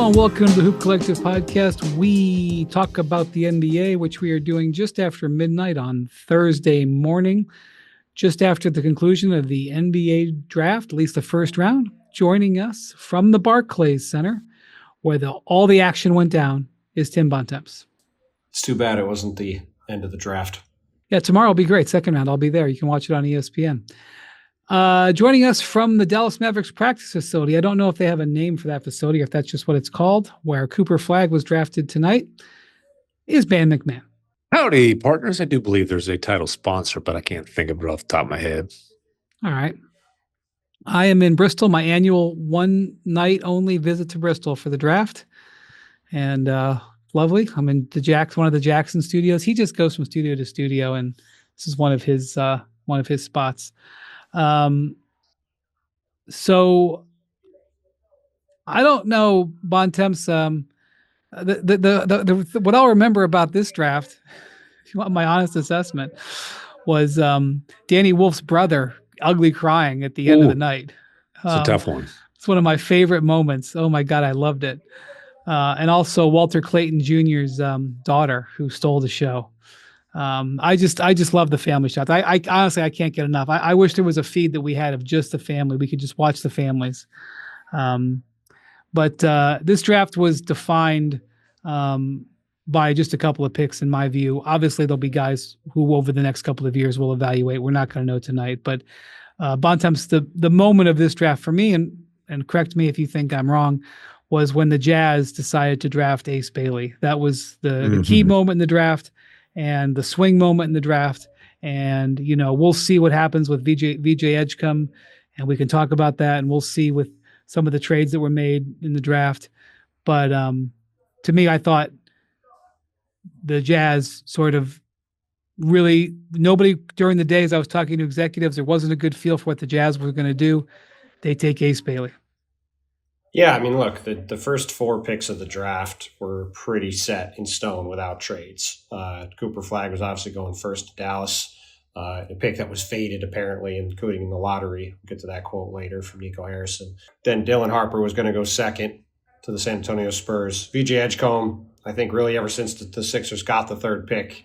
and welcome to the Hoop Collective podcast. We talk about the NBA, which we are doing just after midnight on Thursday morning, just after the conclusion of the NBA draft, at least the first round. Joining us from the Barclays Center, where all the action went down, is Tim Bontemps. It's too bad it wasn't the end of the draft. Yeah, tomorrow will be great. Second round, I'll be there. You can watch it on ESPN. Joining us from the Dallas Mavericks practice facility. I don't know if they have a name for that facility or if that's just what it's called, where Cooper Flagg was drafted tonight, is Ben MacMahon. Howdy, partners. I do believe there's a title sponsor, but I can't think of it off the top of my head. All right. I am in Bristol, my annual one night only visit to Bristol for the draft. And lovely. I'm in one of the Jackson studios. He just goes from studio to studio, and this is one of his spots. So I don't know, Bontemps, what I'll remember about this draft, if you want my honest assessment, was Danny Wolf's brother ugly crying at the end of the night. It's a tough one. It's one of my favorite moments. Oh my God, I loved it. And also Walter Clayton Jr.'s daughter, who stole the show. I just love the family shots. I honestly, I can't get enough. I wish there was a feed that we had of just the family. We could just watch the families. But this draft was defined by just a couple of picks, in my view. Obviously, there'll be guys who over the next couple of years will evaluate. We're not going to know tonight. But Bontemps, the moment of this draft for me, and correct me if you think I'm wrong, was when the Jazz decided to draft Ace Bailey. That was the key moment in the draft and the swing moment in the draft. And, you know, we'll see what happens with VJ Edgecombe, and we can talk about that, and we'll see with some of the trades that were made in the draft. But to me, I thought the Jazz sort of really, nobody during the days I was talking to executives, there wasn't a good feel for what the Jazz were going to do. They take Ace Bailey. Yeah, I mean, look, the first four picks of the draft were pretty set in stone without trades. Cooper Flagg was obviously going first to Dallas, a pick that was faded apparently, including in the lottery. We'll get to that quote later from Nico Harrison. Then Dylan Harper was going to go second to the San Antonio Spurs. VJ Edgecombe, I think really ever since the Sixers got the third pick,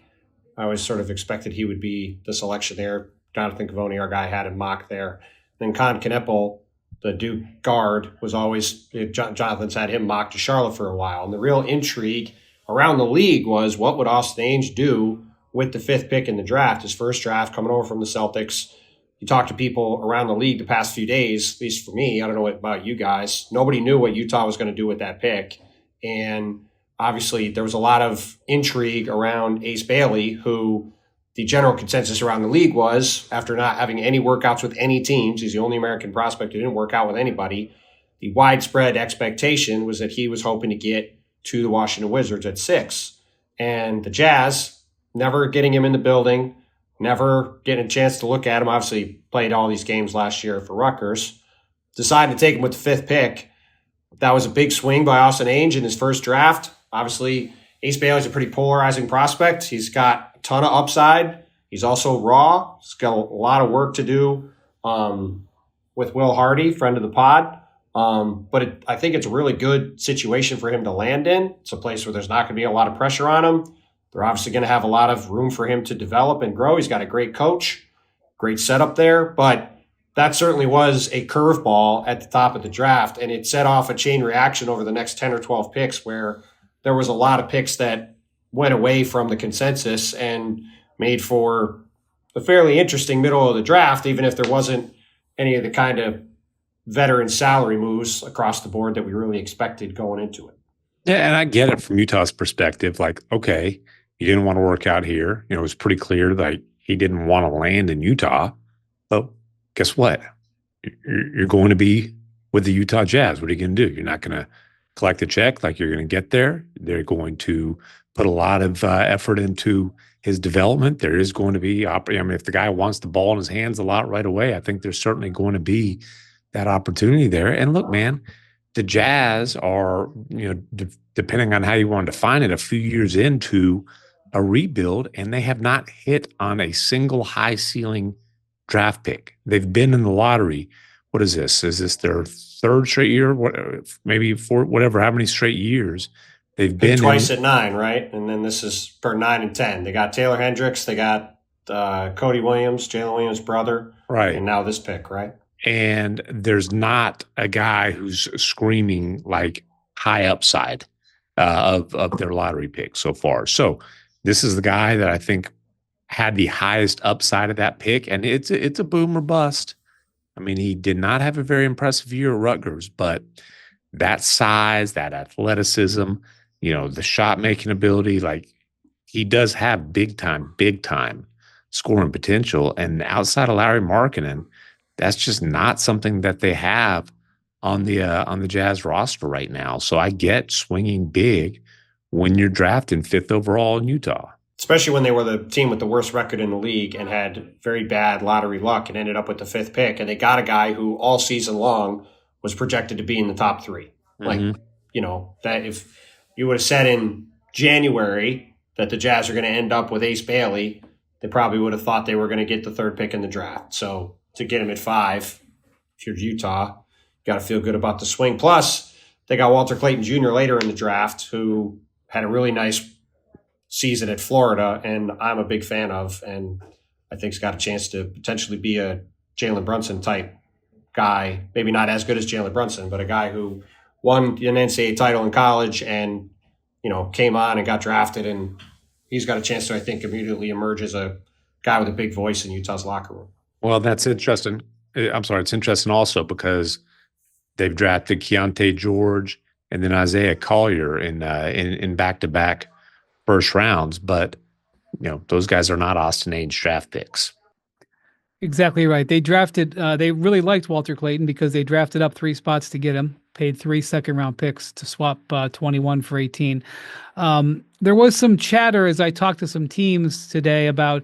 I always sort of expected he would be the selection there. Jonathan Cavoni, our guy, had him mocked there. Then Con Kneppel, the Duke guard, was always, Jonathan's had him mocked to Charlotte for a while. And the real intrigue around the league was, what would Austin Ainge do with the fifth pick in the draft, his first draft, coming over from the Celtics? You talk to people around the league the past few days, at least for me, I don't know about you guys, nobody knew what Utah was going to do with that pick. And obviously there was a lot of intrigue around Ace Bailey, who the general consensus around the league was, after not having any workouts with any teams, he's the only American prospect who didn't work out with anybody, the widespread expectation was that he was hoping to get to the Washington Wizards at 6. And the Jazz, never getting him in the building, never getting a chance to look at him, obviously played all these games last year for Rutgers, decided to take him with the fifth pick. That was a big swing by Austin Ainge in his first draft. Obviously, Ace Bailey's a pretty polarizing prospect. He's got a ton of upside. He's also raw. He's got a lot of work to do with Will Hardy, friend of the pod. But I think it's a really good situation for him to land in. It's a place where there's not going to be a lot of pressure on him. They're obviously going to have a lot of room for him to develop and grow. He's got a great coach, great setup there. But that certainly was a curveball at the top of the draft, and it set off a chain reaction over the next 10 or 12 picks where there was a lot of picks that went away from the consensus and made for a fairly interesting middle of the draft, even if there wasn't any of the kind of veteran salary moves across the board that we really expected going into it. Yeah, and I get it from Utah's perspective. Like, okay, he didn't want to work out here. You know, it was pretty clear that he didn't want to land in Utah. But guess what? You're going to be with the Utah Jazz. What are you going to do? You're not going to collect a check like you're going to get there. They're going to put a lot of effort into his development. There is going to be, I mean, if the guy wants the ball in his hands a lot right away, I think there's certainly going to be that opportunity there. And look, man, the Jazz are, you know, depending on how you want to define it, a few years into a rebuild, and they have not hit on a single high ceiling draft pick. They've been in the lottery what is this? Is this their third straight year? What, maybe four, whatever, how many straight years they've been twice at 9, right? And then this is for 9 and 10. They got Taylor Hendricks, they got Cody Williams, Jalen Williams' brother, right? And now this pick, right? And there's not a guy who's screaming like high upside of their lottery pick so far. So this is the guy that I think had the highest upside of that pick, and it's a boom or bust. I mean, he did not have a very impressive year at Rutgers, but that size, that athleticism, the shot making ability, like he does have big time scoring potential. And outside of Larry Markkinen, that's just not something that they have on the Jazz roster right now. So I get swinging big when you're drafting 5th overall in Utah. Especially when they were the team with the worst record in the league and had very bad lottery luck and ended up with the 5th pick. And they got a guy who all season long was projected to be in the top 3. Mm-hmm. Like, that if you would have said in January that the Jazz are going to end up with Ace Bailey, they probably would have thought they were going to get the 3rd pick in the draft. So to get him at 5, if you're Utah, you got to feel good about the swing. Plus, they got Walter Clayton Jr. later in the draft, who had a really nice season at Florida, and I'm a big fan of, and I think he's got a chance to potentially be a Jalen Brunson type guy. Maybe not as good as Jalen Brunson, but a guy who won an NCAA title in college and, came on and got drafted, and he's got a chance to, I think, immediately emerge as a guy with a big voice in Utah's locker room. Well, that's interesting. It's interesting also because they've drafted Keontae George and then Isaiah Collier in back-to-back first rounds, but those guys are not Austin Ainge draft picks. Exactly right. They drafted. They really liked Walter Clayton because they drafted up 3 spots to get him. Paid 3 second-round picks to swap 21 for 18. There was some chatter as I talked to some teams today about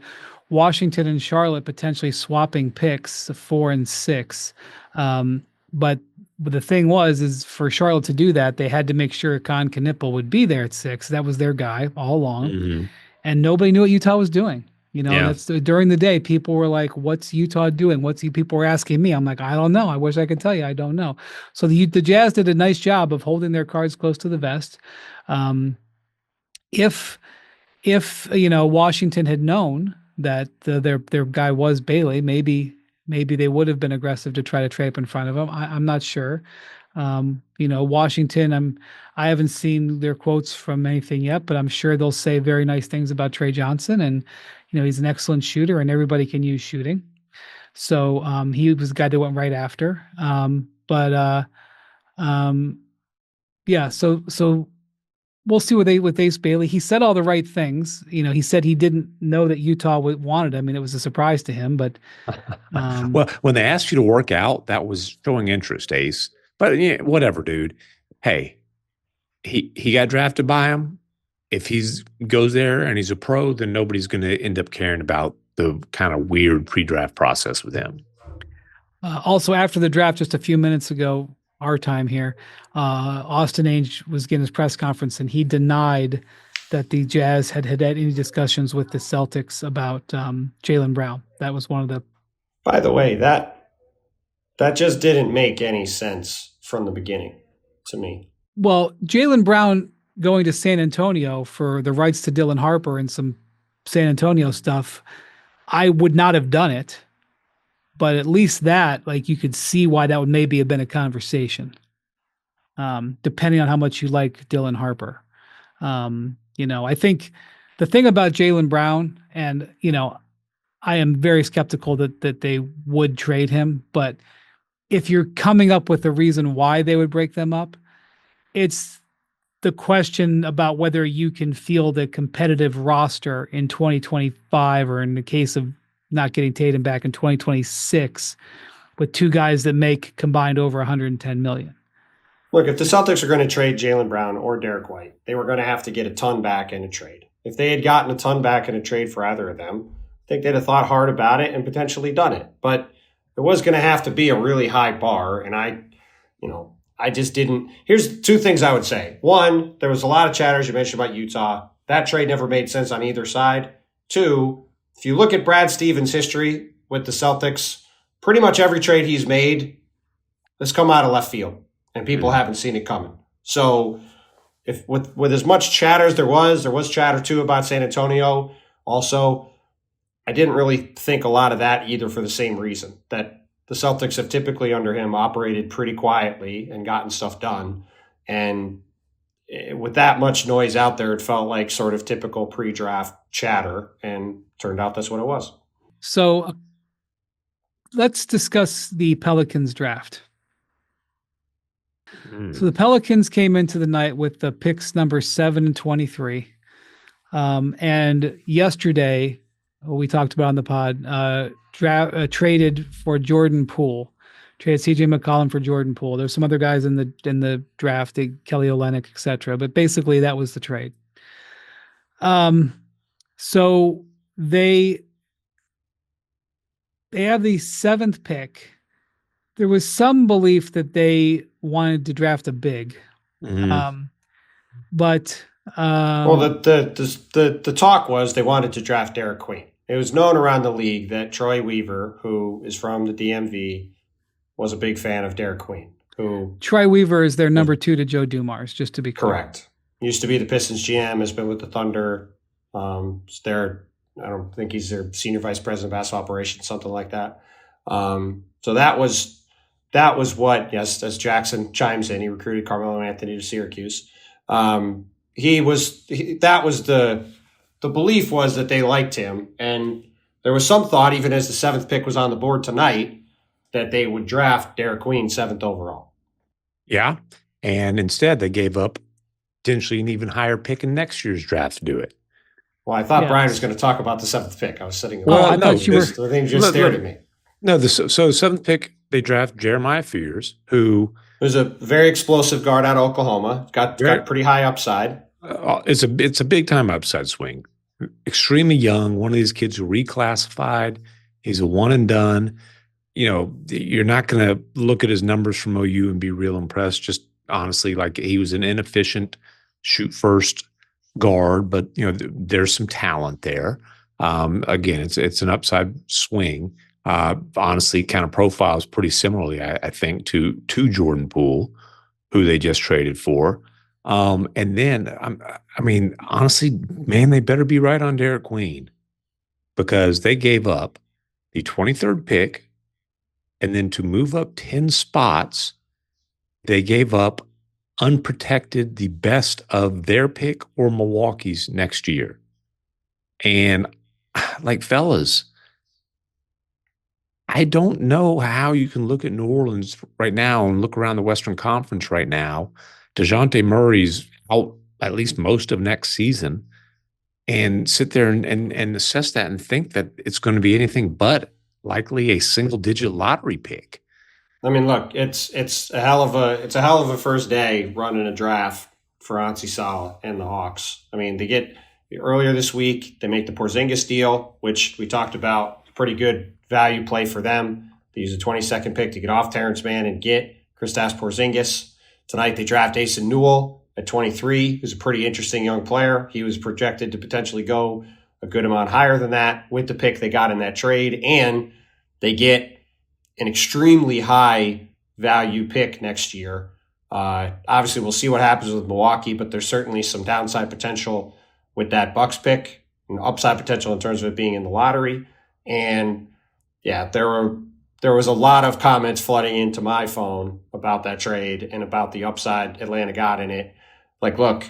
Washington and Charlotte potentially swapping picks 4 and 6. But the thing is for Charlotte to do that, they had to make sure Con Knippel would be there at 6. That was their guy all along. Mm-hmm. And nobody knew what Utah was doing. That's during the day, people were like, what's Utah doing? People were asking me. I'm like, I don't know. I wish I could tell you. I don't know. So the Jazz did a nice job of holding their cards close to the vest. If Washington had known that their guy was Bailey, maybe they would have been aggressive to try to trade up in front of him. I'm not sure. Washington, I haven't seen their quotes from anything yet, but I'm sure they'll say very nice things about Trey Johnson, and he's an excellent shooter and everybody can use shooting. So he was the guy that went right after. So we'll see with Ace Bailey. He said all the right things. He said he didn't know that Utah wanted him, and it was a surprise to him. But well, when they asked you to work out, that was showing interest, Ace. But whatever, dude. Hey, he got drafted by him. If he goes there and he's a pro, then nobody's going to end up caring about the kind of weird pre-draft process with him. Also, after the draft, just a few minutes ago, our time here, Austin Ainge was getting his press conference, and he denied that the Jazz had any discussions with the Celtics about Jaylen Brown. That was one of the. By the way, that just didn't make any sense from the beginning to me. Well, Jaylen Brown going to San Antonio for the rights to Dylan Harper and some San Antonio stuff, I would not have done it. But at least that, you could see why that would maybe have been a conversation, depending on how much you like Dylan Harper. I think the thing about Jaylen Brown, and, I am very skeptical that they would trade him. But if you're coming up with a reason why they would break them up, it's the question about whether you can field a competitive roster in 2025, or in the case of not getting Tatum back in 2026, with 2 guys that make combined over $110 million. Look, if the Celtics are going to trade Jaylen Brown or Derek White, they were going to have to get a ton back in a trade. If they had gotten a ton back in a trade for either of them, I think they'd have thought hard about it and potentially done it. But it was going to have to be a really high bar, and I just didn't. Here's 2 things I would say. One, there was a lot of chatter, as you mentioned, about Utah. That trade never made sense on either side. 2, if you look at Brad Stevens' history with the Celtics, pretty much every trade he's made This come out of left field, and people haven't seen it coming. So if with as much chatter as there was chatter too about San Antonio also. I didn't really think a lot of that either for the same reason, that the Celtics have typically under him operated pretty quietly and gotten stuff done. And with that much noise out there, it felt like sort of typical pre-draft chatter, and turned out that's what it was. So let's discuss the Pelicans draft. So the Pelicans came into the night with the picks number 7 and 23. And yesterday, we talked about on the pod, traded for Jordan Poole, traded CJ McCollum for Jordan Poole. There's some other guys in the draft, Kelly Olynyk, etc. But basically, that was the trade. So they have the 7th pick. There was some belief that they wanted to draft a big, but well, the talk was they wanted to draft Derek Queen. It was known around the league that Troy Weaver, who is from the DMV, was a big fan of Derek Queen. Troy Weaver is their number 2 to Joe Dumars, just to be clear. Correct. Used to be the Pistons GM, has been with the Thunder. I don't think he's their senior vice president of basketball operations, something like that. So that was what, yes, as Jackson chimes in, he recruited Carmelo Anthony to Syracuse. The belief was that they liked him, and there was some thought, even as the 7th pick was on the board tonight, that they would draft Derek Queen 7th overall. Yeah, and instead they gave up potentially an even higher pick in next year's draft to do it. Well, I thought Brian was going to talk about the 7th pick. I was sitting. I thought you were. The thing just stared at me. No, so 7th pick they draft Jeremiah Fears, who's a very explosive guard out of Oklahoma. Got pretty high upside. It's a big time upside swing. Extremely young, one of these kids who reclassified. He's a one and done. You're not going to look at his numbers from OU and be real impressed. Just honestly, like, he was an inefficient shoot first guard, but there's some talent there. Again, it's an upside swing. Honestly, kind of profiles pretty similarly, I think, to Jordan Poole, who they just traded for. And then, honestly, man, they better be right on Derek Queen, because they gave up the 23rd pick, and then to move up 10 spots, they gave up unprotected the best of their pick or Milwaukee's next year. And like, fellas, I don't know how you can look at New Orleans right now and look around the Western Conference right now. DeJounte Murray's out at least most of next season, and sit there and assess that and think that it's going to be anything but likely a single-digit lottery pick. I mean, look, it's a hell of a first day running a draft for Ansi Salah and the Hawks. I mean, they get earlier this week, they make the Porzingis deal, which we talked about, pretty good value play for them. They use a 22nd pick to get off Terrence Mann and get Kristaps Porzingis. Tonight they draft Asen Newell at 23, who's a pretty interesting young player. He was projected to potentially go a good amount higher than that with the pick they got in that trade, and they get an extremely high value pick next year. Obviously, we'll see what happens with Milwaukee, but there's certainly some downside potential with that Bucks pick, and upside potential in terms of it being in the lottery. And yeah, there was a lot of comments flooding into my phone about that trade and about the upside Atlanta got in it. Like, look,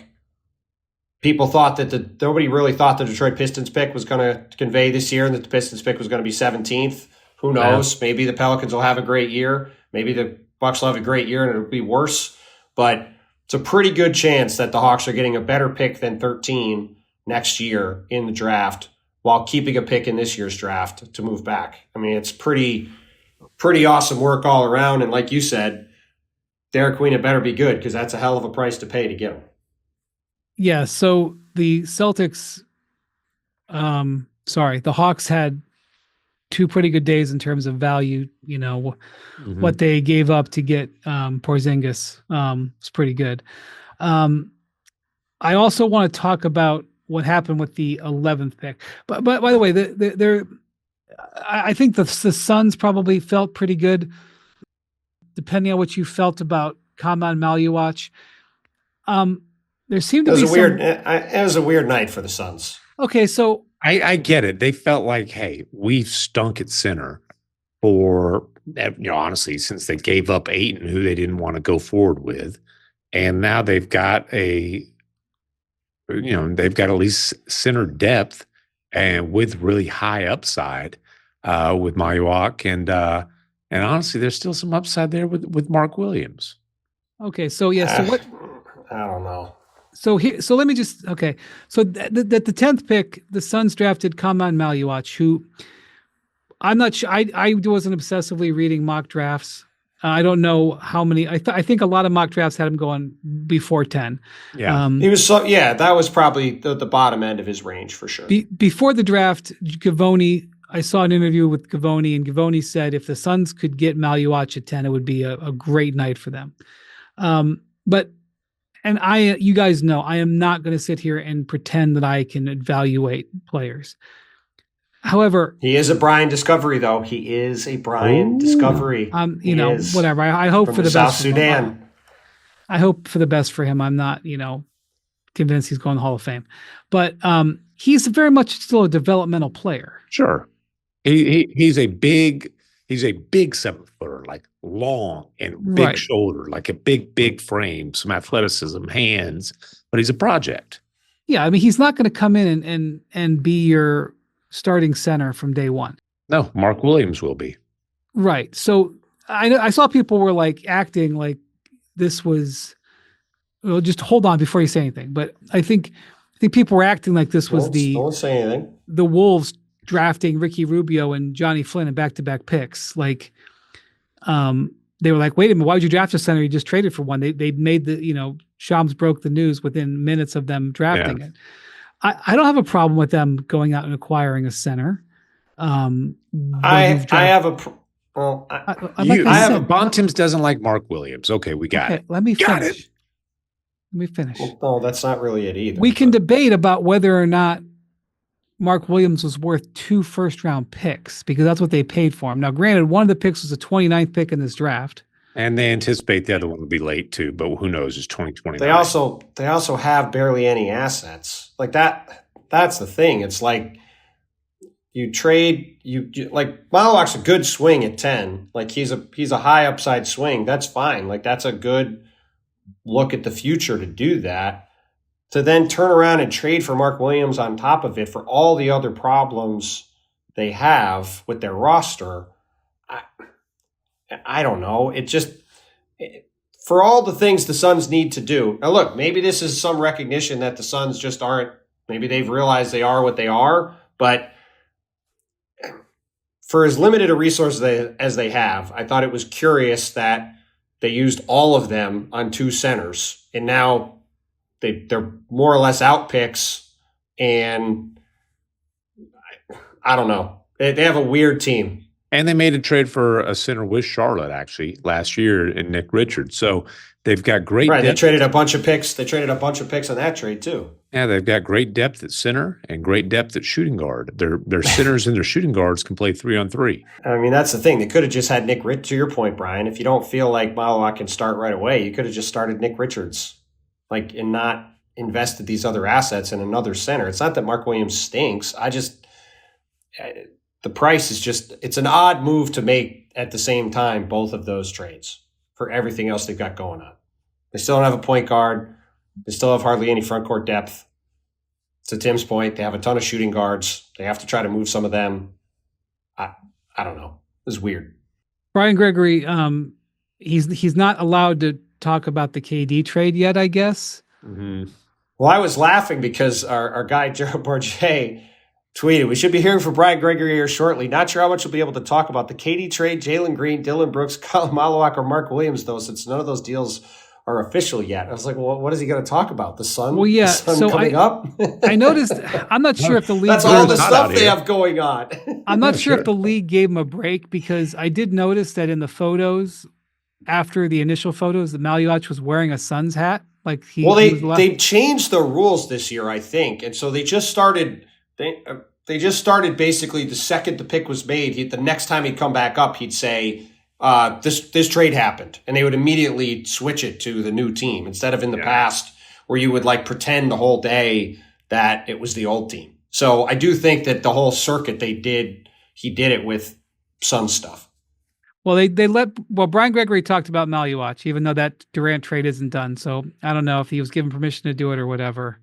people thought that nobody really thought the Detroit Pistons pick was going to convey this year, and that the Pistons pick was going to be 17th. Who knows? Yeah. Maybe the Pelicans will have a great year. Maybe the Bucks will have a great year and it'll be worse. But it's a pretty good chance that the Hawks are getting a better pick than 13 next year in the draft, while keeping a pick in this year's draft to move back. I mean, it's pretty awesome work all around. And like you said, Derek Queen had better be good, because that's a hell of a price to pay to get him. Yeah. So the Celtics, the Hawks had 2 pretty good days in terms of value. What they gave up to get Porzingis was pretty good. I also want to talk about what happened with the 11th pick. But by the way, I think the Suns probably felt pretty good. depending on what you felt about Kaman Maluach. There seemed to It be was it was a weird night for the Suns. Okay, so I get it. They felt like, hey, we've stunk at center for, honestly, since they gave up Ayton, who they didn't want to go forward with. And now they've got they've got at least center depth and with really high upside with Maluach. And honestly, there's still some upside there with Mark Williams. Okay, so yeah, so what? I don't know. So let me just So the 10th pick, the Suns drafted Kaman Maluach, who I'm not sure. I wasn't obsessively reading mock drafts. I don't know how many. I think a lot of mock drafts had him going before 10. Yeah, he was that was probably the bottom end of his range for sure. Before the draft, Gavoni. I saw an interview with Gavoni, and Gavoni said if the Suns could get Maluach at 10, it would be a great night for them. You guys know, I am not going to sit here and pretend that I can evaluate players. However, he is a Brian Discovery, though. He is a Brian Discovery. Whatever. I hope for the South best. Sudan. I hope for the best for him. I'm not, convinced he's going to the Hall of Fame, but he's very much still a developmental player. Sure. He's a big 7-footer, like long and big shoulder, like a big frame, some athleticism, hands, but he's a project. Yeah, I mean, he's not going to come in and be your starting center from day one. No, Mark Williams will be. Right. So I saw people were like acting like this was. Well, just hold on before you say anything. But I think people were acting like this was don't say anything. The Wolves drafting Ricky Rubio and Johnny Flynn in back-to-back picks. Like, they were like, wait a minute, why would you draft a center? You just traded for one. They made Shams broke the news within minutes of them drafting it. I don't have a problem with them going out and acquiring a center. Bontemps doesn't like Mark Williams. Okay, we got it. Let me finish. Let me finish. Well, no, that's not really it either. We can debate about whether or not Mark Williams was worth 2 first-round picks because that's what they paid for him. Now, granted, one of the picks was a 29th pick in this draft. And they anticipate the other one will be late too, but who knows? It's 2029. They also have barely any assets. Like that. That's the thing. It's like you trade like Maluach's a good swing at 10. Like he's a high upside swing. That's fine. Like that's a good look at the future to do that. To then turn around and trade for Mark Williams on top of it for all the other problems they have with their roster. I don't know. For all the things the Suns need to do. Now, look, maybe this is some recognition that the Suns just aren't. Maybe they've realized they are what they are. But for as limited a resource as they have, I thought it was curious that they used all of them on 2 centers. And now they're more or less out picks. And I don't know. They have a weird team. And they made a trade for a center with Charlotte, actually, last year in Nick Richards. So they've got great depth. They traded a bunch of picks. They traded a bunch of picks on that trade, too. Yeah, they've got great depth at center and great depth at shooting guard. Their centers and their shooting guards can play 3-on-3. I mean, that's the thing. They could have just had Nick Richards, to your point, Brian. If you don't feel like Maluach can start right away, you could have just started Nick Richards, and not invested these other assets in another center. It's not that Mark Williams stinks. The price is it's an odd move to make at the same time, both of those trades for everything else they've got going on. They still don't have a point guard. They still have hardly any front court depth. To Tim's point, they have a ton of shooting guards. They have to try to move some of them. I don't know. It's weird. Brian Gregory, he's not allowed to talk about the KD trade yet, I guess. Mm-hmm. Well, I was laughing because our guy, Gerald Bourget, tweeted, we should be hearing from Brian Gregory here shortly. Not sure how much we'll be able to talk about the KD trade, Jalen Green, Dylan Brooks, Colin Maluach, or Mark Williams, though, since none of those deals are official yet. I was like, well, what is he going to talk about? The sun? Well, yeah. The sun coming up? I noticed, I'm not sure if the league... That's all the stuff they have going on. I'm not sure if the league gave him a break because I did notice that in the photos, after the initial photos, that Maluach was wearing a Suns hat. Like they changed the rules this year, I think. And so they just started... They just started basically the second the pick was made. The next time he'd come back up, he'd say, this trade happened, and they would immediately switch it to the new team instead of in the past where you would like pretend the whole day that it was the old team. So I do think that the whole circuit he did it with some stuff. Well, Brian Gregory talked about Maluach, even though that Durant trade isn't done. So I don't know if he was given permission to do it or whatever.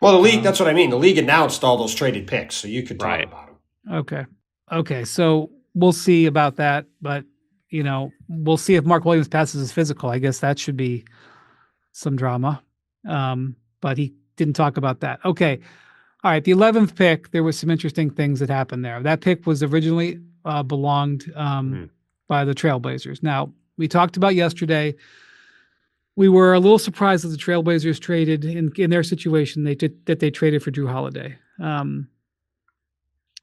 Well, the league, that's what I mean. The league announced all those traded picks, so you could talk about them. Okay. So we'll see about that, but we'll see if Mark Williams passes his physical. I guess that should be some drama. But he didn't talk about that. Okay. All right. The 11th pick, there was some interesting things that happened there. That pick was originally belonged by the Trailblazers. Now, we talked about yesterday. We were a little surprised that the Trailblazers traded in their situation. They traded for Drew Holiday.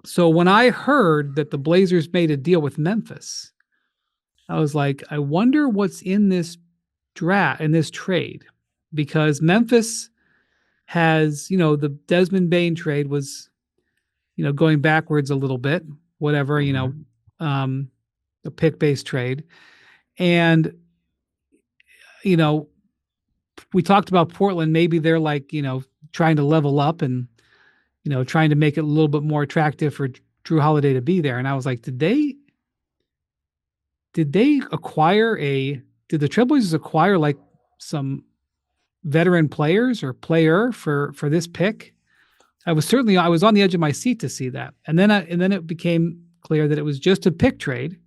So when I heard that the Blazers made a deal with Memphis, I was like, I wonder what's in this trade, because Memphis has, the Desmond Bane trade was, going backwards a little bit, whatever, the pick-based trade. And, we talked about Portland. Maybe they're like, trying to level up and, trying to make it a little bit more attractive for Drew Holiday to be there. And I was like, did the Trailblazers acquire like some veteran players or player for this pick? I was on the edge of my seat to see that. And then it became clear that it was just a pick trade.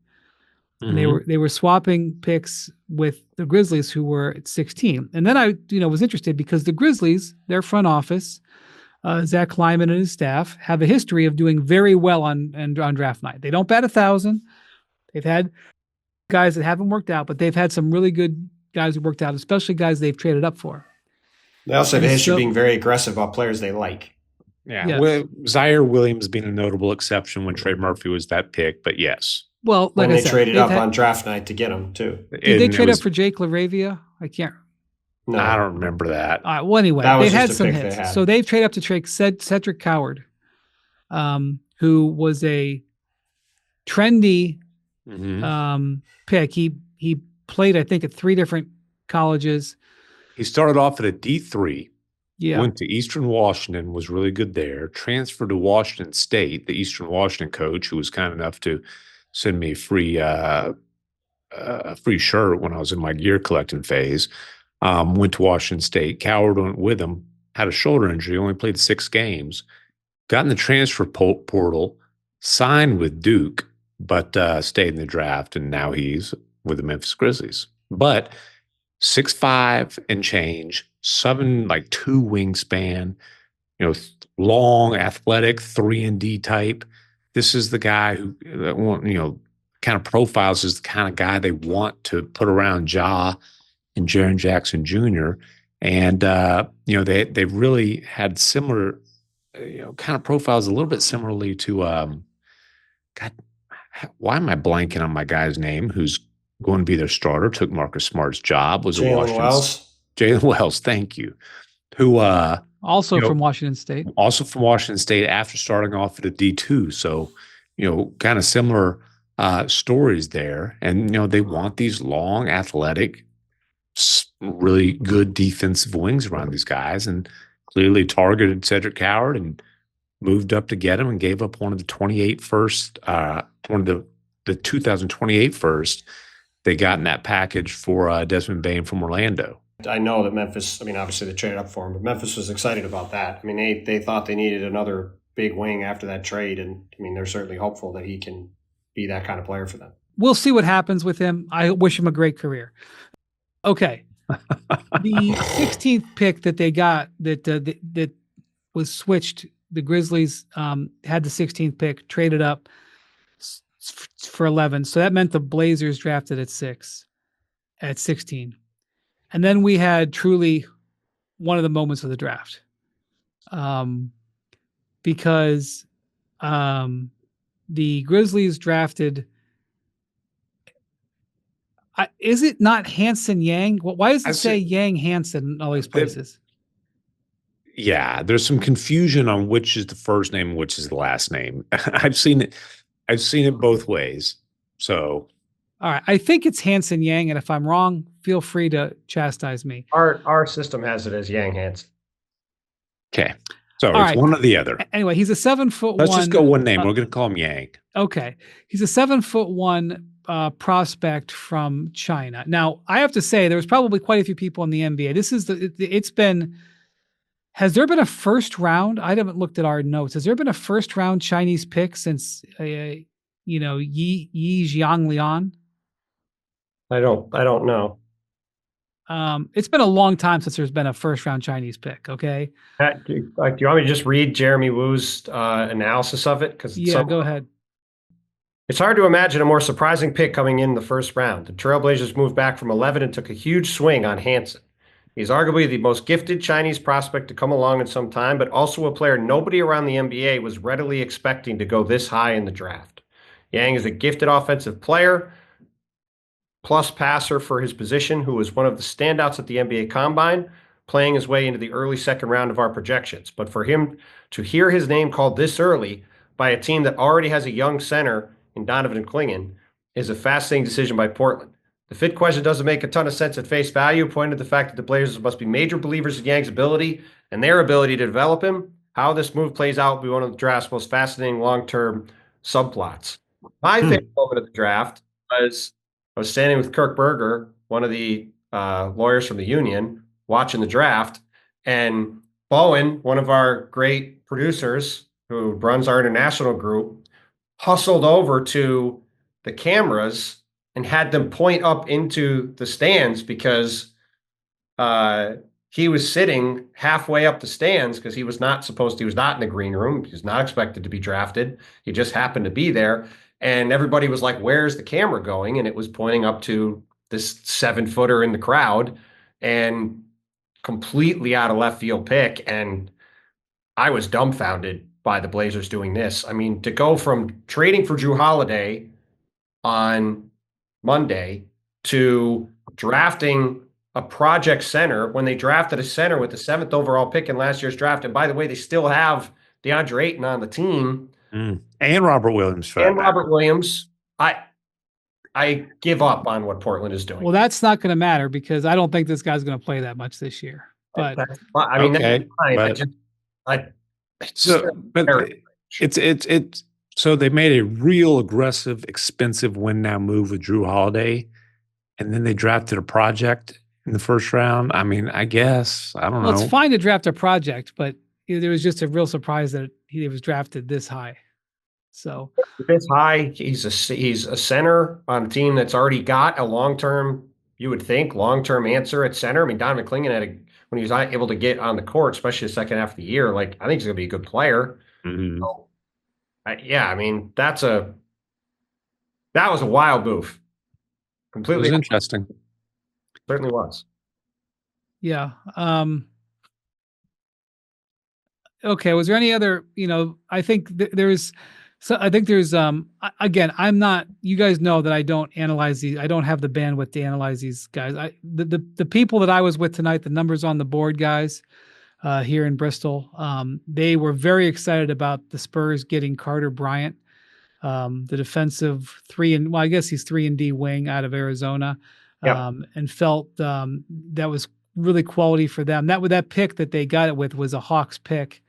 And they were swapping picks with the Grizzlies, who were at 16. And then I was interested because the Grizzlies, their front office, Zach Kleiman and his staff, have a history of doing very well on draft night. They don't bat 1,000. They've had guys that haven't worked out, but they've had some really good guys who worked out, especially guys they've traded up for. They also have a history of being very aggressive about players they like. Yeah. Yes. Well, Zaire Williams being a notable exception when Trey Murphy was that pick, but yes. Well, like they traded up on draft night to get him too. Did they trade up for Jake LaRavia? I can't. No, I don't remember that. Well, anyway, they've had some hits. So they've traded up to trade Cedric Coward, who was a trendy pick. He played, I think, at 3 different colleges. He started off at a D3. Yeah. Went to Eastern Washington, was really good there. Transferred to Washington State, the Eastern Washington coach, who was kind enough to send me a free shirt when I was in my gear collecting phase. Went to Washington State. Coward went with him. Had a shoulder injury. Only played 6 games. Got in the transfer portal. Signed with Duke, but stayed in the draft, and now he's with the Memphis Grizzlies. But 6'5" and change, 2 wingspan, long, athletic, 3-and-D type. This is the guy who, kind of profiles as the kind of guy they want to put around Ja and Jaren Jackson Jr. And, they really had similar, kind of profiles a little bit similarly to, God, why am I blanking on my guy's name who's going to be their starter, took Marcus Smart's job, was a Washington. Jalen Wells, thank you. Who also from Washington State. Also from Washington State after starting off at a D2. So, kind of similar stories there. And, they want these long, athletic, really good defensive wings around these guys, and clearly targeted Cedric Coward and moved up to get him and gave up one of the 2028 first they got in that package for Desmond Bane from Orlando. I know that Memphis, obviously they traded up for him, but Memphis was excited about that. They thought they needed another big wing after that trade, and they're certainly hopeful that he can be that kind of player for them. We'll see what happens with him. I wish him a great career. Okay. The 16th pick that they got that was switched, the Grizzlies had the 16th pick, traded up for 11. So that meant the Blazers drafted at 16. And then we had truly one of the moments of the draft. Because the Grizzlies drafted, is it not Hanson Yang? Why does it say Yang Hanson in all these places? Yeah, there's some confusion on which is the first name and which is the last name. I've seen it both ways. So All right. I think it's Hanson Yang, and if I'm wrong, feel free to chastise me. Our system has it as Yang Hansen. Okay. So All it's right. one or the other. Anyway, he's a 7'1". Let's just go one name. We're going to call him Yang. Okay. He's a 7'1" prospect from China. Now, I have to say, there was probably quite a few people in the NBA. Has there been a first round? I haven't looked at our notes. Has there been a first round Chinese pick since, Yi Jianglian? I don't know. It's been a long time since there's been a first round Chinese pick. Okay. Pat, do you want me to just read Jeremy Wu's analysis of it? Yeah, go ahead. It's hard to imagine a more surprising pick coming in the first round. The Trailblazers moved back from 11 and took a huge swing on Hansen. He's arguably the most gifted Chinese prospect to come along in some time, but also a player nobody around the NBA was readily expecting to go this high in the draft. Yang is a gifted offensive player, plus passer for his position, who was one of the standouts at the NBA Combine, playing his way into the early second round of our projections. But for him to hear his name called this early by a team that already has a young center in Donovan and Clingan is a fascinating decision by Portland. The fit question doesn't make a ton of sense at face value, pointing to the fact that the Blazers must be major believers in Yang's ability and their ability to develop him. How this move plays out will be one of the draft's most fascinating long-term subplots. My favorite moment of the draft was I was standing with Kirk Berger, one of the lawyers from the union, watching the draft, and Bowen, one of our great producers who runs our international group, hustled over to the cameras and had them point up into the stands because he was sitting halfway up the stands because he was not in the green room. He was not expected to be drafted. He just happened to be there. And everybody was like, where's the camera going? And it was pointing up to this 7-footer in the crowd, and completely out of left field pick. And I was dumbfounded by the Blazers doing this. I mean, to go from trading for Drew Holiday on Monday to drafting a project center when they drafted a center with the 7th overall pick in last year's draft. And by the way, they still have DeAndre Ayton on the team. And Robert Williams. Robert Williams. I give up on what Portland is doing. Well, that's not going to matter because I don't think this guy's going to play that much this year. But I mean, okay, that's fine. So they made a real aggressive, expensive win now move with Drew Holiday, and then they drafted a project in the first round. I mean, I guess I don't know. It's fine to draft a project, but there was just a real surprise that he was drafted this high. So this high, he's a center on a team that's already got a long-term, you would think, long-term answer at center. I mean, Donovan Clingan when he was not able to get on the court, especially the second half of the year, like I think he's going to be a good player. Mm-hmm. So, I mean, that was a wild move. Completely it was interesting. Certainly was. Yeah. Okay. Was there any other, I think there's again, you guys know that I don't analyze these. I don't have the bandwidth to analyze these guys. The people that I was with tonight, the numbers on the board guys, here in Bristol, they were very excited about the Spurs getting Carter Bryant, the defensive 3-and-D wing out of Arizona, and felt that was really quality for them. That pick that they got it with was a Hawks pick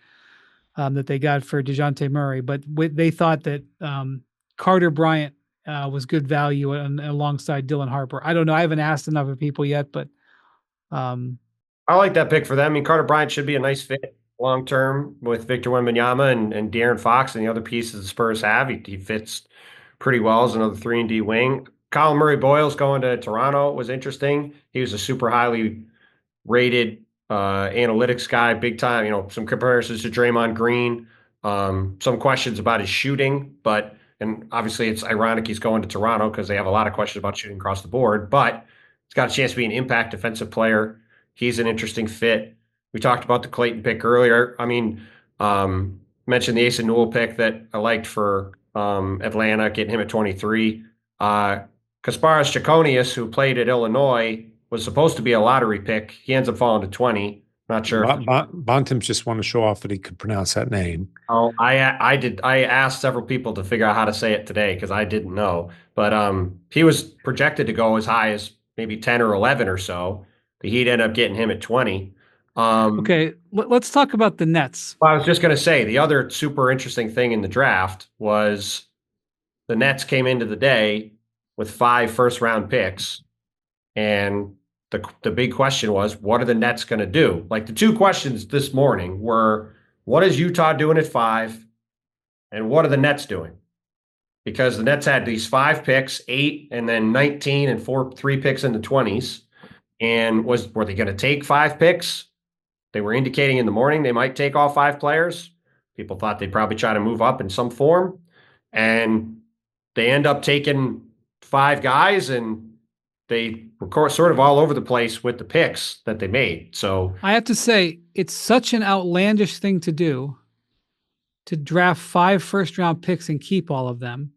that they got for DeJounte Murray, but they thought that Carter Bryant was good value alongside Dylan Harper. I don't know. I haven't asked enough of people yet, but I like that pick for them. I mean, Carter Bryant should be a nice fit long-term with Victor Wembanyama and De'Aaron Fox and the other pieces the Spurs have. He fits pretty well as another 3-and-D wing. Colin Murray-Boyles going to Toronto was interesting. He was a super highly rated analytics guy, big time. Some comparisons to Draymond Green, some questions about his shooting, and obviously it's ironic he's going to Toronto because they have a lot of questions about shooting across the board, but he's got a chance to be an impact defensive player. He's an interesting fit. We talked about the Clayton pick earlier. I mean, mentioned the Asa Newell pick that I liked for Atlanta, getting him at 23. Kasparas Chaconius, who played at Illinois, was supposed to be a lottery pick. He ends up falling to 20. Not sure. Bontemps just wanted to show off that he could pronounce that name. Oh, I did. I asked several people to figure out how to say it today because I didn't know. But he was projected to go as high as maybe 10 or 11 or so. The Heat ended up getting him at 20. Okay, let's talk about the Nets. Well, I was just going to say the other super interesting thing in the draft was the Nets came into the day with 5 first-round picks, and the big question was, what are the Nets going to do? Like the two questions this morning were, what is Utah doing at 5, and what are the Nets doing? Because the Nets had these 5 picks, 8, and then 19, and 3 picks in the 20s. And were they going to take 5 picks? They were indicating in the morning they might take all 5 players. People thought they'd probably try to move up in some form. And they end up taking 5 guys, and they were sort of all over the place with the picks that they made. So I have to say, it's such an outlandish thing to do, to draft 5 first-round picks and keep all of them,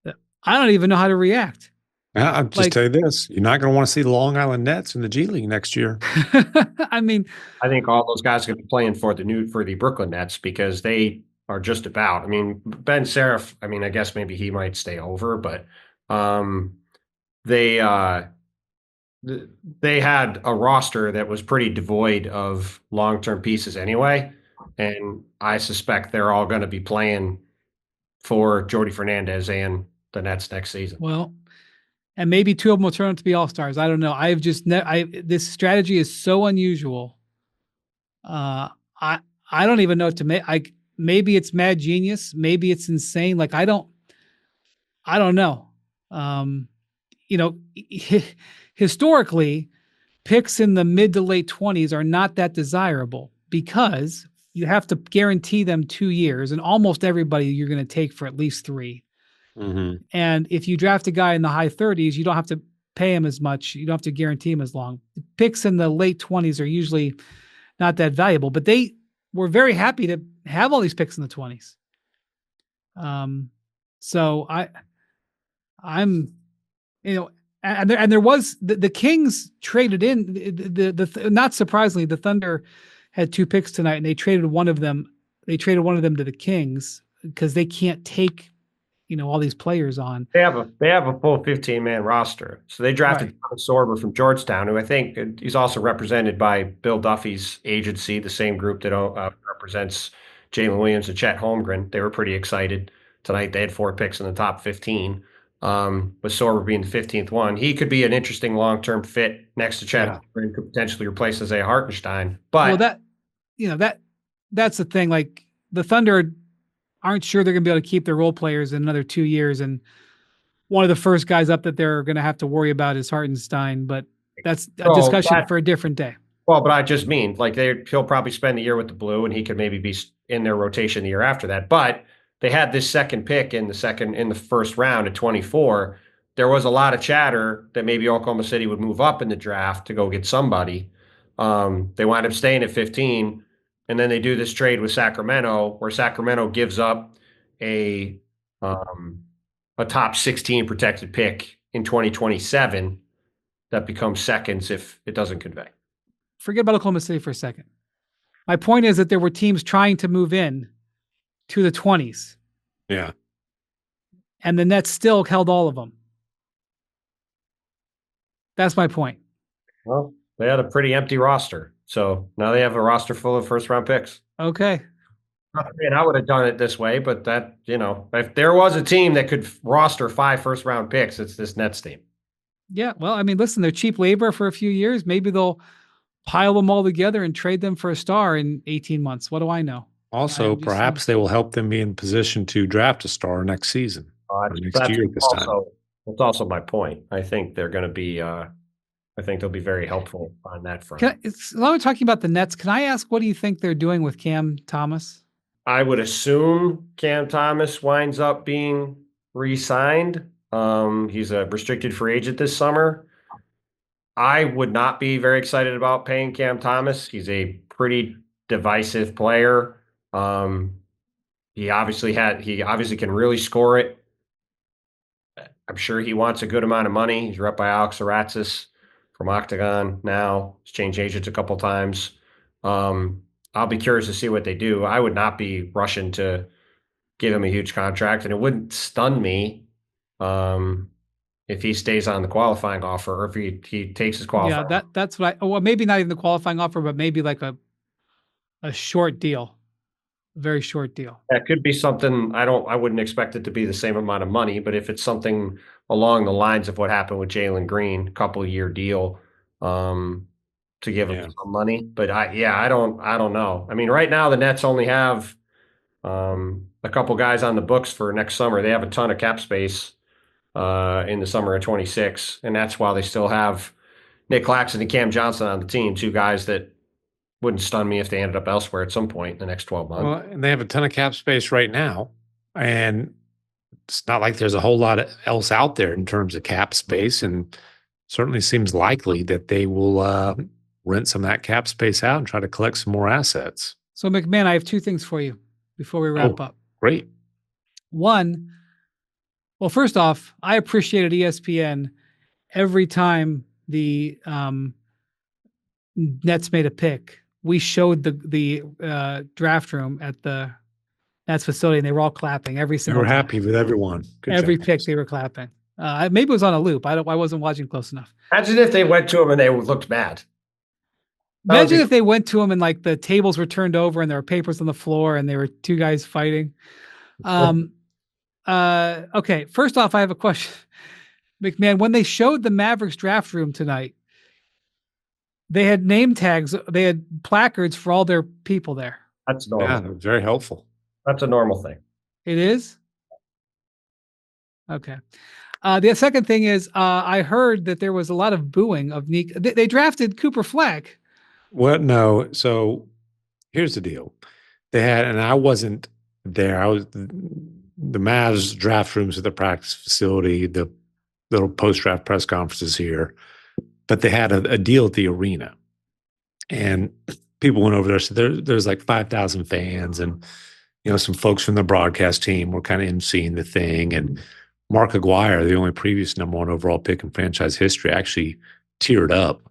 that I don't even know how to react. I'll just tell you this. You're not going to want to see the Long Island Nets in the G League next year. I mean, I think all those guys are going to be playing for the Brooklyn Nets because they are just about. I mean, Ben Seraph, I mean, I guess maybe he might stay over, but they had a roster that was pretty devoid of long-term pieces anyway, and I suspect they're all going to be playing for Jordi Fernandez and the Nets next season. Well, and maybe 2 of them will turn out to be all-stars. I don't know. I've just this strategy is so unusual. I don't even know what to make. Maybe it's mad genius. Maybe it's insane. Like I don't know. Historically, picks in the mid to late 20s are not that desirable because you have to guarantee them 2 years, and almost everybody you're going to take for at least 3. Mm-hmm. And if you draft a guy in the high 30s, you don't have to pay him as much. You don't have to guarantee him as long. The picks in the late 20s are usually not that valuable, but they were very happy to have all these picks in the 20s. So I'm, and there was the Kings traded in the not surprisingly, the Thunder had 2 picks tonight, and they traded one of them. They traded one of them to the Kings because they can't take all these players on. They have a full 15-man roster. So they drafted Thomas Sorber from Georgetown, who I think he's also represented by Bill Duffy's agency, the same group that represents Jalen Williams and Chet Holmgren. They were pretty excited tonight. They had 4 picks in the top 15, with Sorber being the 15th one. He could be an interesting long-term fit next to Chet and could potentially replace Isaiah Hartenstein. But that's the thing. Like the Thunder aren't sure they're going to be able to keep their role players in another 2 years. And one of the first guys up that they're going to have to worry about is Hartenstein, but that's a discussion for a different day. Well, but I just mean like he'll probably spend the year with the Blue, and he could maybe be in their rotation the year after that. But they had this second pick in the first round at 24. There was a lot of chatter that maybe Oklahoma City would move up in the draft to go get somebody. They wound up staying at 15. And then they do this trade with Sacramento, where Sacramento gives up a top 16 protected pick in 2027 that becomes seconds if it doesn't convey. Forget about Oklahoma City for a second. My point is that there were teams trying to move in to the 20s. Yeah. And the Nets still held all of them. That's my point. Well, they had a pretty empty roster. So now they have a roster full of first-round picks. Okay. I mean, I would have done it this way, but that, if there was a team that could roster 5 first-round picks, it's this Nets team. Yeah, well, I mean, listen, they're cheap labor for a few years. Maybe they'll pile them all together and trade them for a star in 18 months. What do I know? Also, perhaps they will help them be in position to draft a star next season. Next year at this time. That's also my point. I think they're going to be I think they'll be very helpful on that front. While we're talking about the Nets, can I ask, what do you think they're doing with Cam Thomas? I would assume Cam Thomas winds up being re-signed. He's a restricted free agent this summer. I would not be very excited about paying Cam Thomas. He's a pretty divisive player. He obviously can really score it. I'm sure he wants a good amount of money. He's rep by Alex Aratzis from Octagon now. He's changed agents a couple times. I'll be curious to see what they do. I would not be rushing to give him a huge contract, and it wouldn't stun me if he stays on the qualifying offer or if he takes his qualifying. Yeah, that's what well, maybe not even the qualifying offer, but maybe like a short deal, a very short deal. That could be something. I wouldn't expect it to be the same amount of money, but if it's something along the lines of what happened with Jalen Green, couple year deal, to give him some money. But I don't know. I mean, right now the Nets only have a couple guys on the books for next summer. They have a ton of cap space in the summer of 26, and that's while they still have Nick Claxton and Cam Johnson on the team, two guys that wouldn't stun me if they ended up elsewhere at some point in the next 12 months. Well, and they have a ton of cap space right now, and it's not like there's a whole lot else out there in terms of cap space, and certainly seems likely that they will rent some of that cap space out and try to collect some more assets. So, MacMahon, I have two things for you before we wrap up. Great. One, well, first off, I appreciated ESPN every time the Nets made a pick. We showed the draft room at the Nets facility, and they were all clapping every single. They were happy with everyone. Good every job. Pick they were clapping. Maybe it was on a loop. I wasn't watching close enough. Imagine if they went to him and they looked bad. Imagine if they went to him and like the tables were turned over and there were papers on the floor and there were two guys fighting. Okay. First off, I have a question. MacMahon, when they showed the Mavericks draft room tonight, they had name tags. They had placards for all their people there. That's normal. Yeah, that was very helpful. That's a normal thing. It is? Okay. The second thing is I heard that there was a lot of booing of Nico. They drafted Cooper Flag. Well, no. So here's the deal. They had, and I wasn't there. I was the Mavs draft rooms at the practice facility, the little post-draft press conferences here, but they had a deal at the arena, and people went over there. So there's like 5,000 fans, and some folks from the broadcast team were kind of emceeing the thing, and Mark Aguirre, the only previous number one overall pick in franchise history, actually teared up.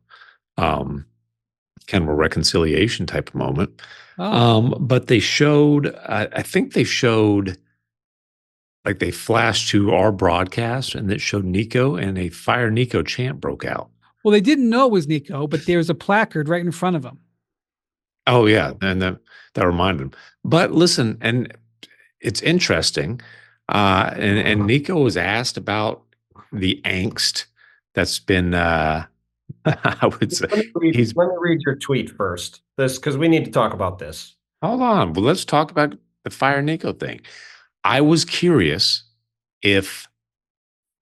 Kind of a reconciliation type of moment. But they showed, I think they showed, like they flashed to our broadcast and that showed Nico, and a Fire Nico chant broke out. Well, they didn't know it was Nico, but there's a placard right in front of him. Oh, yeah. And that reminded him. But listen, and it's interesting. And Nico was asked about the angst that's been, I would say. Let me read your tweet first, because we need to talk about this. Hold on. Well, let's talk about the Fire Nico thing. I was curious if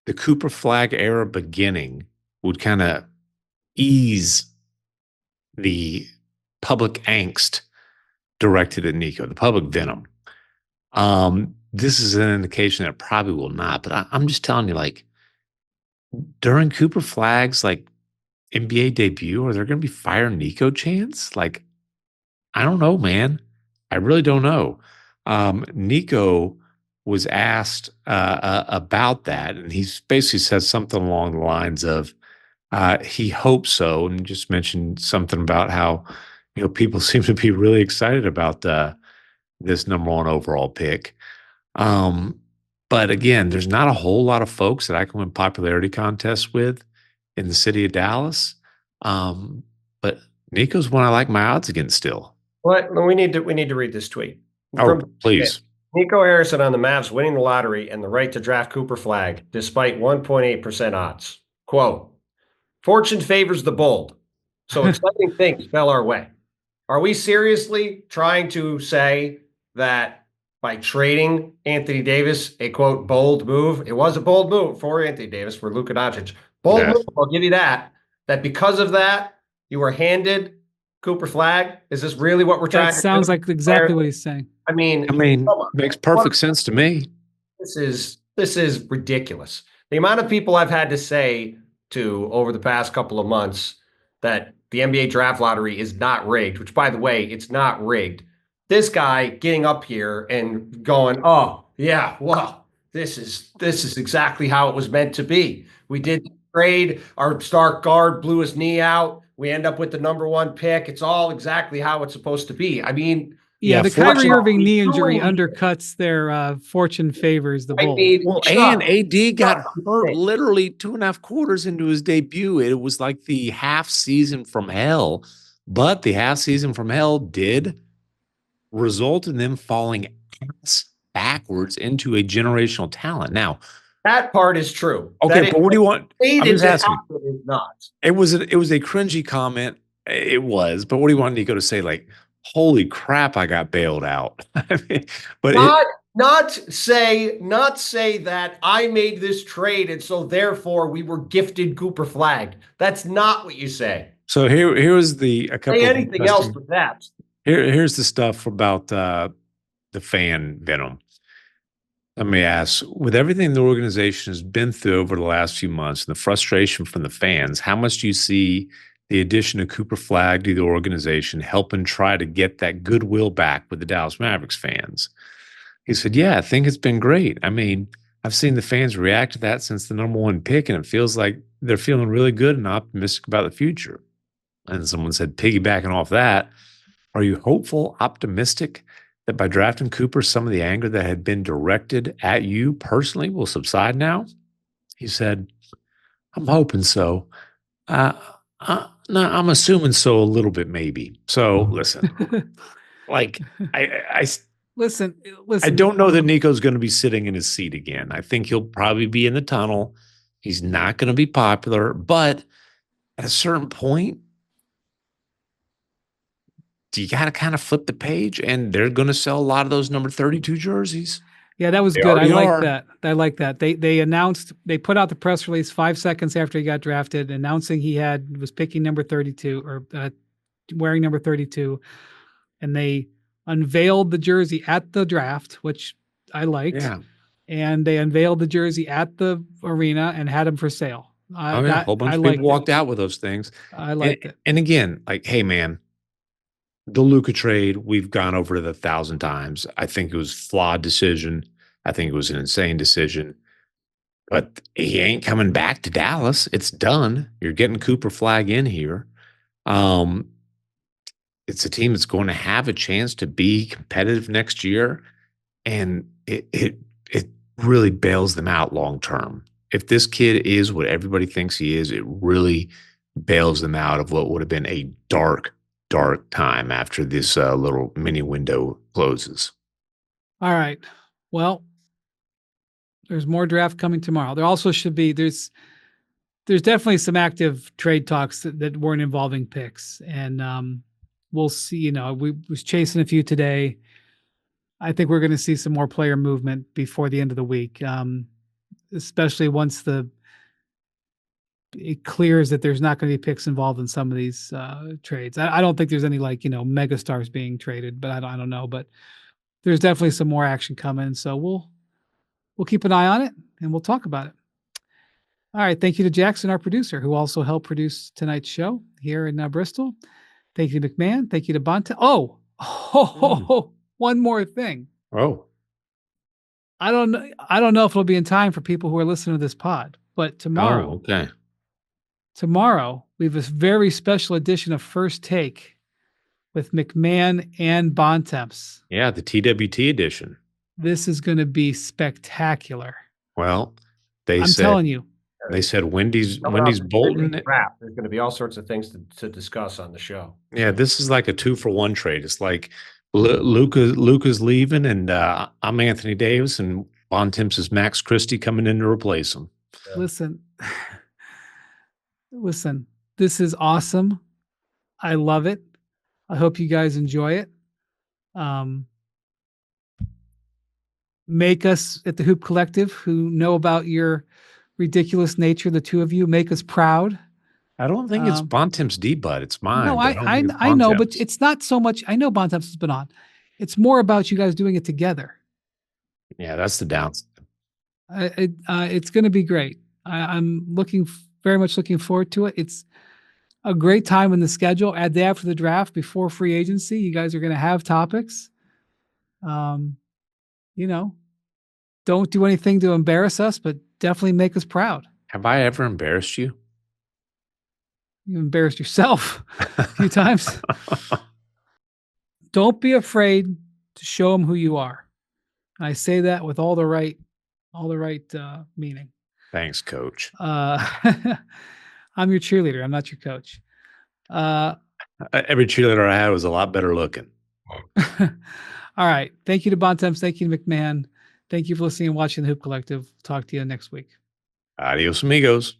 the Cooper Flag era beginning would kind of ease the public angst directed at Nico, the public venom. This is an indication that it probably will not, but I'm just telling you, like, during Cooper Flag's like NBA debut, are there going to be Fire Nico chants? Like, I don't know, man. I really don't know. Nico was asked about that, and he's basically said something along the lines of he hopes so, and just mentioned something about how people seem to be really excited about this number one overall pick. But again, there's not a whole lot of folks that I can win popularity contests with in the city of Dallas. But Nico's one I like my odds against still. What? We need to read this tweet. Please. Nico Harrison on the Mavs winning the lottery and the right to draft Cooper Flag despite 1.8% odds. Quote, "Fortune favors the bold, so exciting things fell our way. Are we seriously trying to say that by trading Anthony Davis, a quote bold move, it was a bold move for Anthony Davis, for Luka Doncic, bold move, I'll give you that because of that you were handed Cooper Flag? Is this really what we're trying to do? That sounds like exactly what he's saying. I mean, makes perfect sense to me. This is ridiculous. The amount of people I've had to say to over the past couple of months that the NBA draft lottery is not rigged, which, by the way, it's not rigged. This guy getting up here and going, "Oh, yeah, well, this is exactly how it was meant to be. We did trade. Our star guard blew his knee out. We end up with the number 1 pick. It's all exactly how it's supposed to be. I mean, yeah, the Kyrie Irving knee injury undercuts their fortune favors the Bulls. Well, and AD got hurt literally 2.5 quarters into his debut. It was like the half season from hell, but the half season from hell did result in them falling ass backwards into a generational talent. Now, that part is true. Okay, but what do you want? I'm just asking. Is not. It was a cringy comment. It was, but what do you want Nico to say? Like, holy crap, I got bailed out. I mean, but not say that I made this trade and so therefore we were gifted Cooper Flag. That's not what you say. So here's a couple. Say anything else with that. Here's the stuff about the fan venom. Let me ask, with everything the organization has been through over the last few months and the frustration from the fans, how much do you see the addition of Cooper Flag to the organization helping try to get that goodwill back with the Dallas Mavericks fans? He said, yeah, I think it's been great. I mean, I've seen the fans react to that since the number 1 pick, and it feels like they're feeling really good and optimistic about the future. And someone said, piggybacking off that, are you hopeful, optimistic that by drafting Cooper, some of the anger that had been directed at you personally will subside now? He said, I'm hoping so. No, I'm assuming so a little bit, maybe. So listen, like listen. I don't know that Nico's going to be sitting in his seat again. I think he'll probably be in the tunnel. He's not going to be popular, but at a certain point, you got to kind of flip the page, and they're going to sell a lot of those number 32 jerseys. Yeah, that was good. I like that. I like that. They put out the press release 5 seconds after he got drafted, announcing he was picking number 32 or wearing number 32, and they unveiled the jersey at the draft, which I liked. Yeah. And they unveiled the jersey at the arena and had them for sale. A whole bunch of people walked out with those things. I liked it. And again, like, hey, man, the Luka trade, we've gone over it 1,000 times. I think it was a flawed decision. I think it was an insane decision. But he ain't coming back to Dallas. It's done. You're getting Cooper Flag in here. It's a team that's going to have a chance to be competitive next year. And it really bails them out long term. If this kid is what everybody thinks he is, it really bails them out of what would have been a dark time after this little mini window closes. All right. Well, there's more draft coming tomorrow. There also should be, there's definitely some active trade talks that weren't involving picks. And we'll see, we was chasing a few today. I think we're going to see some more player movement before the end of the week, especially once it clears that there's not going to be picks involved in some of these trades. I don't think there's any mega stars being traded, but I don't know. But there's definitely some more action coming. So we'll keep an eye on it and we'll talk about it. All right. Thank you to Jackson, our producer, who also helped produce tonight's show here in Bristol. Thank you to MacMahon. Thank you to Bontemps. One more thing. Oh, I don't know if it'll be in time for people who are listening to this pod, but tomorrow. Oh, okay. Tomorrow, we have a very special edition of First Take with MacMahon and Bontemps. Yeah, the TWT edition. This is going to be spectacular. Well, I'm telling you. They said Wendy's Bolton. There's going to be all sorts of things to discuss on the show. Yeah, this is like a 2-for-1 trade. It's like Luka's leaving, and I'm Anthony Davis, and Bontemps is Max Christie coming in to replace him. Yeah. Listen, this is awesome. I love it. I hope you guys enjoy it. Make us at the Hoop Collective, who know about your ridiculous nature, the two of you, make us proud. I don't think it's Bontemps' D-Bud. It's mine. No, I know, but it's not so much. I know Bontemps has been on. It's more about you guys doing it together. Yeah, that's the downside. It's going to be great. I'm very much looking forward to it. It's a great time in the schedule. At the after the draft, before free agency, you guys are going to have topics. Don't do anything to embarrass us, but definitely make us proud. Have I ever embarrassed you? You embarrassed yourself a few times. Don't be afraid to show them who you are. I say that with all the right meaning. Thanks, Coach. I'm your cheerleader. I'm not your coach. Every cheerleader I had was a lot better looking. All right. Thank you to Bontemps. Thank you to MacMahon. Thank you for listening and watching the Hoop Collective. Talk to you next week. Adios, amigos.